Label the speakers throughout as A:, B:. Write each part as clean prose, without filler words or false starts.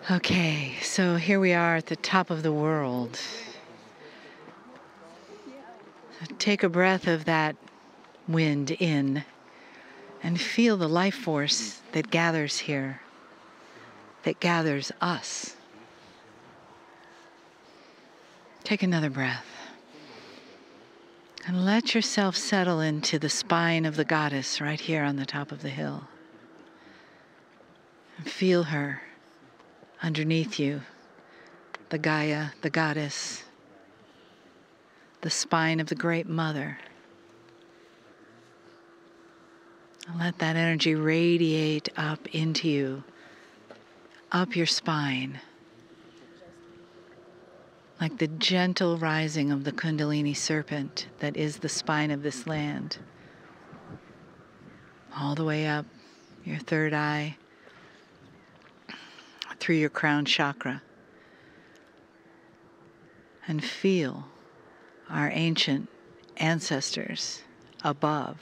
A: Okay, so here we are at the top of the world. Take a breath of that wind in and feel the life force that gathers here, that gathers us. Take another breath and let yourself settle into the spine of the goddess right here on the top of the hill. And feel her underneath you, the Gaia, the goddess, the spine of the Great Mother. And let that energy radiate up into you, up your spine, like the gentle rising of the Kundalini serpent that is the spine of this land, all the way up your third eye, through your crown chakra, and feel our ancient ancestors above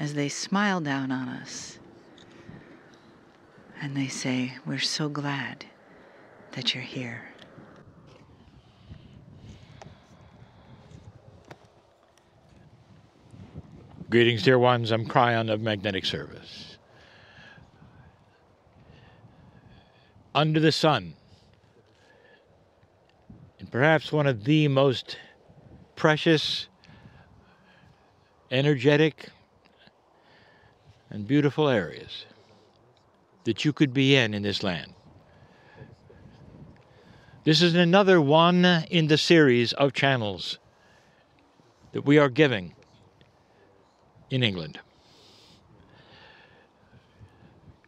A: as they smile down on us and they say, "We're so glad that you're here."
B: Greetings, dear ones. I'm Kryon of Magnetic Service. Under the sun, in perhaps one of the most precious, energetic, and beautiful areas that you could be in this land. This is another one in the series of channels that we are giving in England.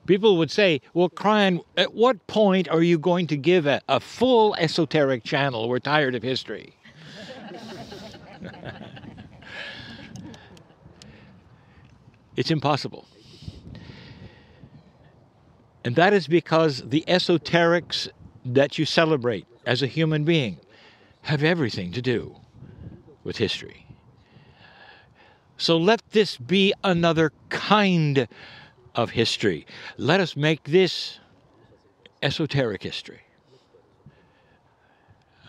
B: People would say, well, Kryon, at what point are you going to give a full esoteric channel? We're tired of history. It's impossible. And that is because the esoterics that you celebrate as a human being have everything to do with history. So let this be another kind of history. Let us make this esoteric history.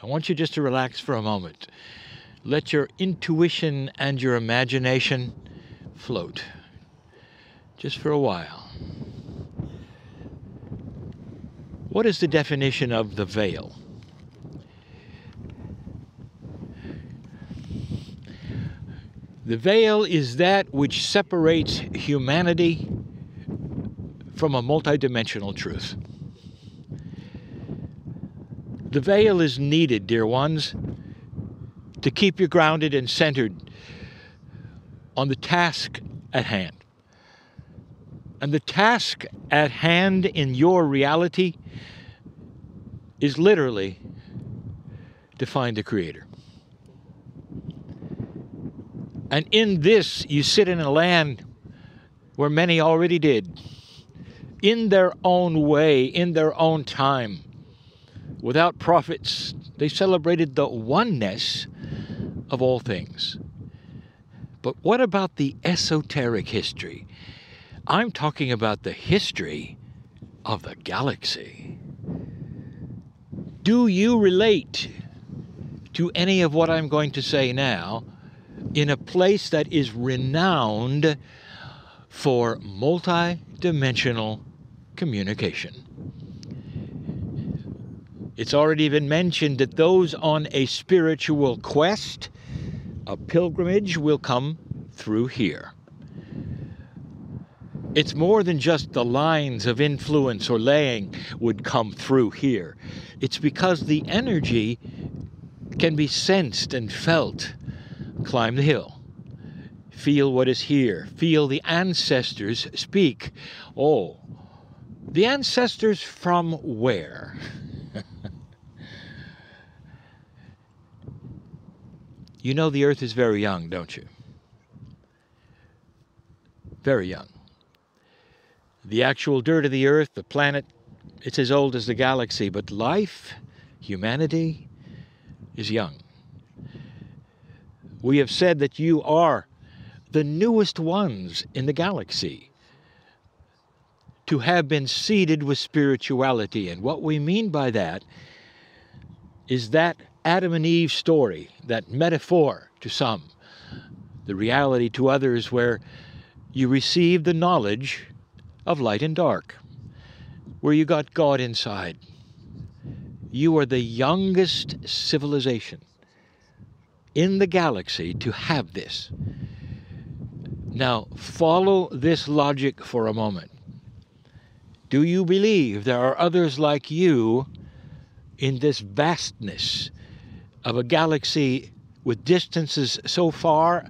B: I want you just to relax for a moment. Let your intuition and your imagination float just for a while. What is the definition of the veil? The veil is that which separates humanity from a multidimensional truth. The veil is needed, dear ones, to keep you grounded and centered on the task at hand. And the task at hand in your reality is literally to find the Creator. And in this, you sit in a land where many already did, in their own way, in their own time, without prophets. They celebrated the oneness of all things. But what about the esoteric history? I'm talking about the history of the galaxy. Do you relate to any of what I'm going to say now in a place that is renowned for multi-dimensional communication? It's already been mentioned that those on a spiritual quest, a pilgrimage, will come through here. It's more than just the lines of influence or laying would come through here. It's because the energy can be sensed and felt. Climb the hill. Feel what is here. Feel the ancestors speak. Oh, the ancestors from where? You know the earth is very young, don't you? Very young. The actual dirt of the earth, the planet, it's as old as the galaxy, but life, humanity, is young. We have said that you are the newest ones in the galaxy. to have been seeded with spirituality. And what we mean by that is that Adam and Eve story, that metaphor to some, the reality to others, where you receive the knowledge of light and dark, where you got God inside. You are the youngest civilization in the galaxy to have this. Now, follow this logic for a moment. Do you believe there are others like you in this vastness of a galaxy with distances so far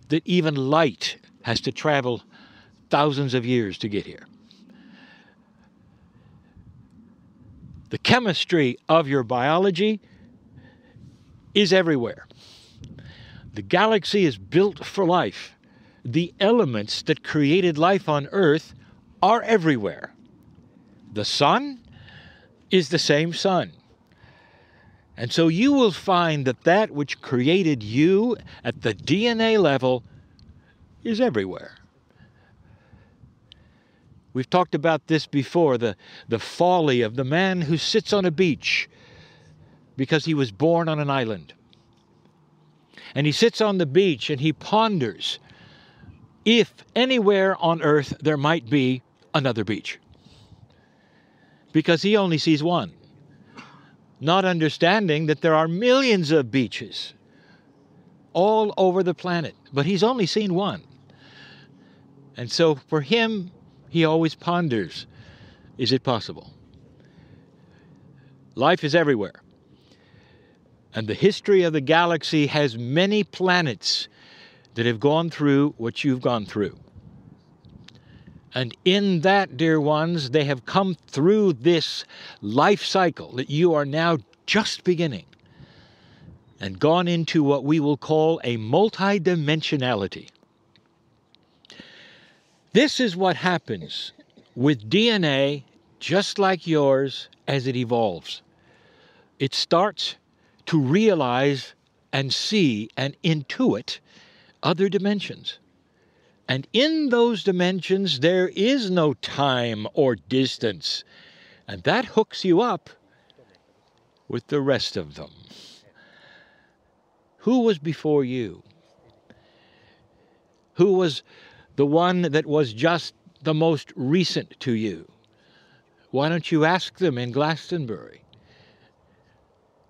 B: that even light has to travel thousands of years to get here? The chemistry of your biology is everywhere. The galaxy is built for life. The elements that created life on Earth are everywhere. The sun is the same sun. And so you will find that that which created you at the DNA level is everywhere. We've talked about this before, the folly of the man who sits on a beach because he was born on an island. And he sits on the beach and he ponders if anywhere on Earth there might be another beach. Because he only sees one, not understanding that there are millions of beaches all over the planet, but he's only seen one. And so for him, he always ponders, is it possible? Life is everywhere. And the history of the galaxy has many planets that have gone through what you've gone through. And in that, dear ones, they have come through this life cycle that you are now just beginning and gone into what we will call a multidimensionality. This is what happens with DNA, just like yours, as it evolves. It starts to realize and see and intuit other dimensions. And in those dimensions, there is no time or distance. And that hooks you up with the rest of them. Who was before you? Who was the one that was just the most recent to you? Why don't you ask them in Glastonbury?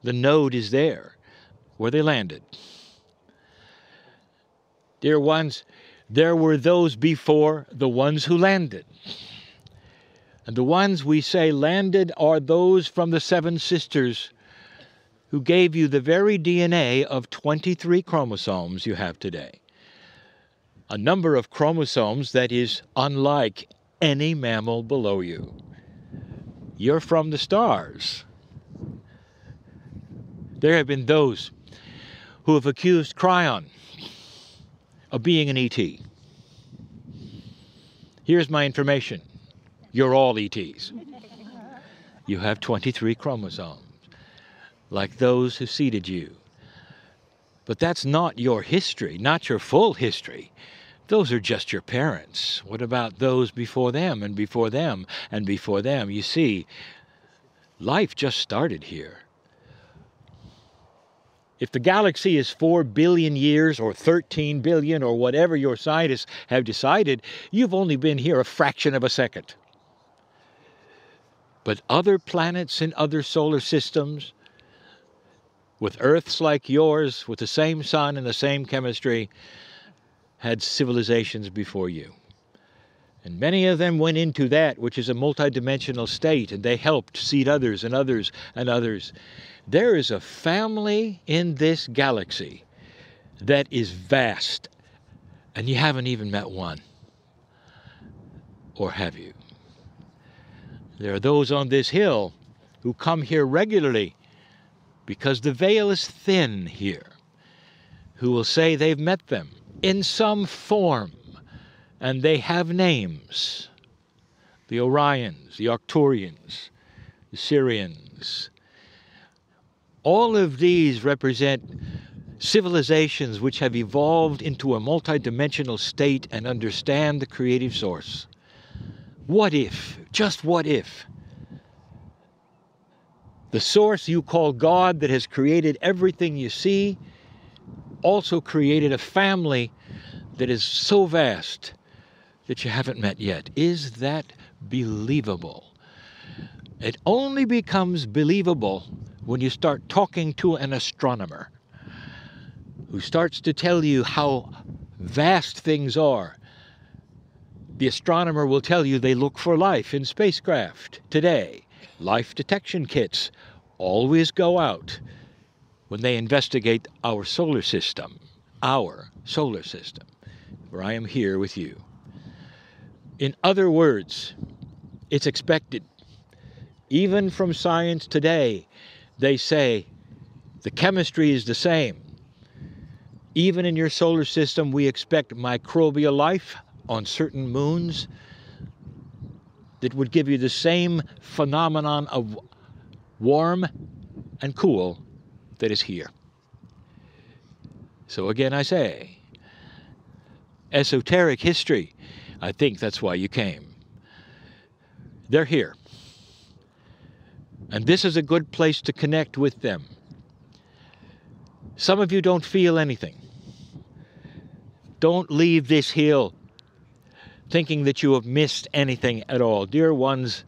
B: The node is there, where they landed. Dear ones, there were those before the ones who landed. And the ones we say landed are those from the seven sisters who gave you the very DNA of 23 chromosomes you have today. A number of chromosomes that is unlike any mammal below you. You're from the stars. There have been those who have accused Kryon of being an ET. Here's my information. You're all ETs. You have 23 chromosomes, like those who seeded you. But that's not your history, not your full history. Those are just your parents. What about those before them and before them and before them? You see, life just started here. If the galaxy is 4 billion years or 13 billion or whatever your scientists have decided, you've only been here a fraction of a second. But other planets in other solar systems, with Earths like yours, with the same sun and the same chemistry, had civilizations before you. And many of them went into that, which is a multidimensional state, and they helped seed others and others and others. There is a family in this galaxy that is vast, and you haven't even met one. Or have you? There are those on this hill who come here regularly because the veil is thin here, who will say they've met them in some form, and they have names. The Orions, the Arcturians, the Syrians. All of these represent civilizations which have evolved into a multidimensional state and understand the creative source. What if, just what if, the source you call God that has created everything you see also created a family that is so vast that you haven't met yet? Is that believable? It only becomes believable when you start talking to an astronomer who starts to tell you how vast things are. The astronomer will tell you they look for life in spacecraft today. Life detection kits always go out when they investigate our solar system, where I am here with you. In other words, it's expected. Even from science today, they say the chemistry is the same. Even in your solar system, we expect microbial life on certain moons that would give you the same phenomenon of warm and cool that is here. So again, I say, esoteric history, I think that's why you came. They're here. And this is a good place to connect with them. Some of you don't feel anything. Don't leave this hill thinking that you have missed anything at all. Dear ones,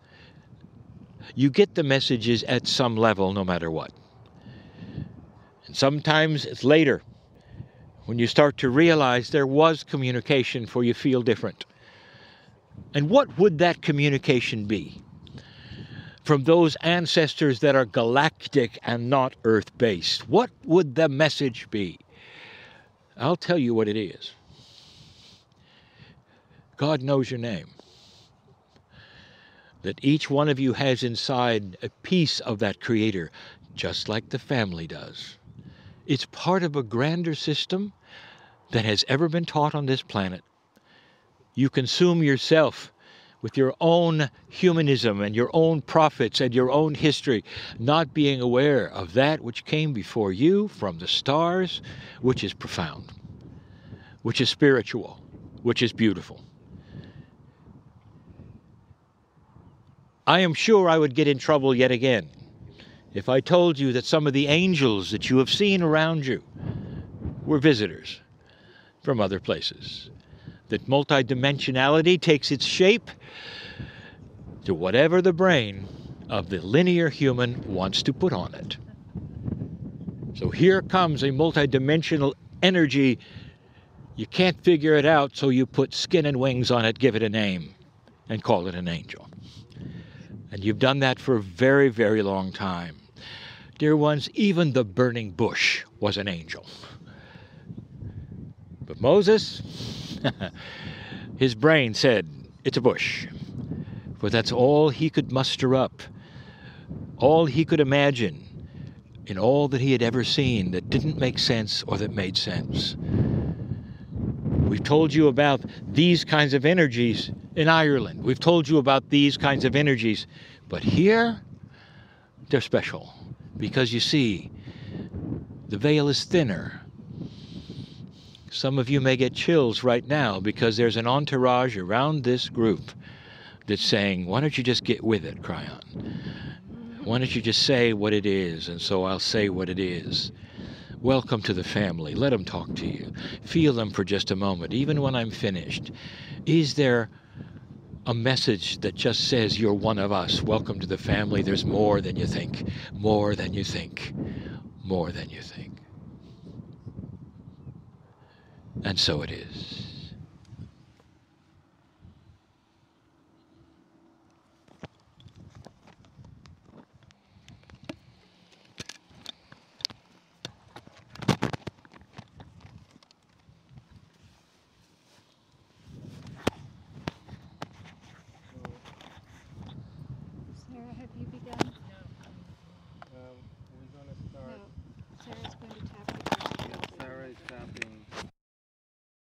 B: you get the messages at some level no matter what. And sometimes it's later when you start to realize there was communication for you feel different. And what would that communication be? From those ancestors that are galactic and not earth-based, what would the message be? I'll tell you what it is. God knows your name. That each one of you has inside a piece of that Creator, just like the family does. It's part of a grander system that has ever been taught on this planet. You consume yourself with your own humanism and your own prophets and your own history, not being aware of that which came before you from the stars, which is profound, which is spiritual, which is beautiful. I am sure I would get in trouble yet again if I told you that some of the angels that you have seen around you were visitors from other places. That multidimensionality takes its shape to whatever the brain of the linear human wants to put on it. So here comes a multidimensional energy. You can't figure it out, so you put skin and wings on it, give it a name, and call it an angel. And you've done that for a very, very long time. Dear ones, even the burning bush was an angel. But Moses, his brain said, it's a bush. For that's all he could muster up, all he could imagine in all that he had ever seen that didn't make sense or that made sense. We've told you about these kinds of energies in Ireland. We've told you about these kinds of energies. But here, they're special. Because you see, the veil is thinner. Some of you may get chills right now because there's an entourage around this group that's saying, why don't you just get with it, Kryon? Why don't you just say what it is? And so I'll say what it is. Welcome to the family. Let them talk to you. Feel them for just a moment, even when I'm finished. Is there a message that just says you're one of us? Welcome to the family. There's more than you think. More than you think. More than you think. And so it is.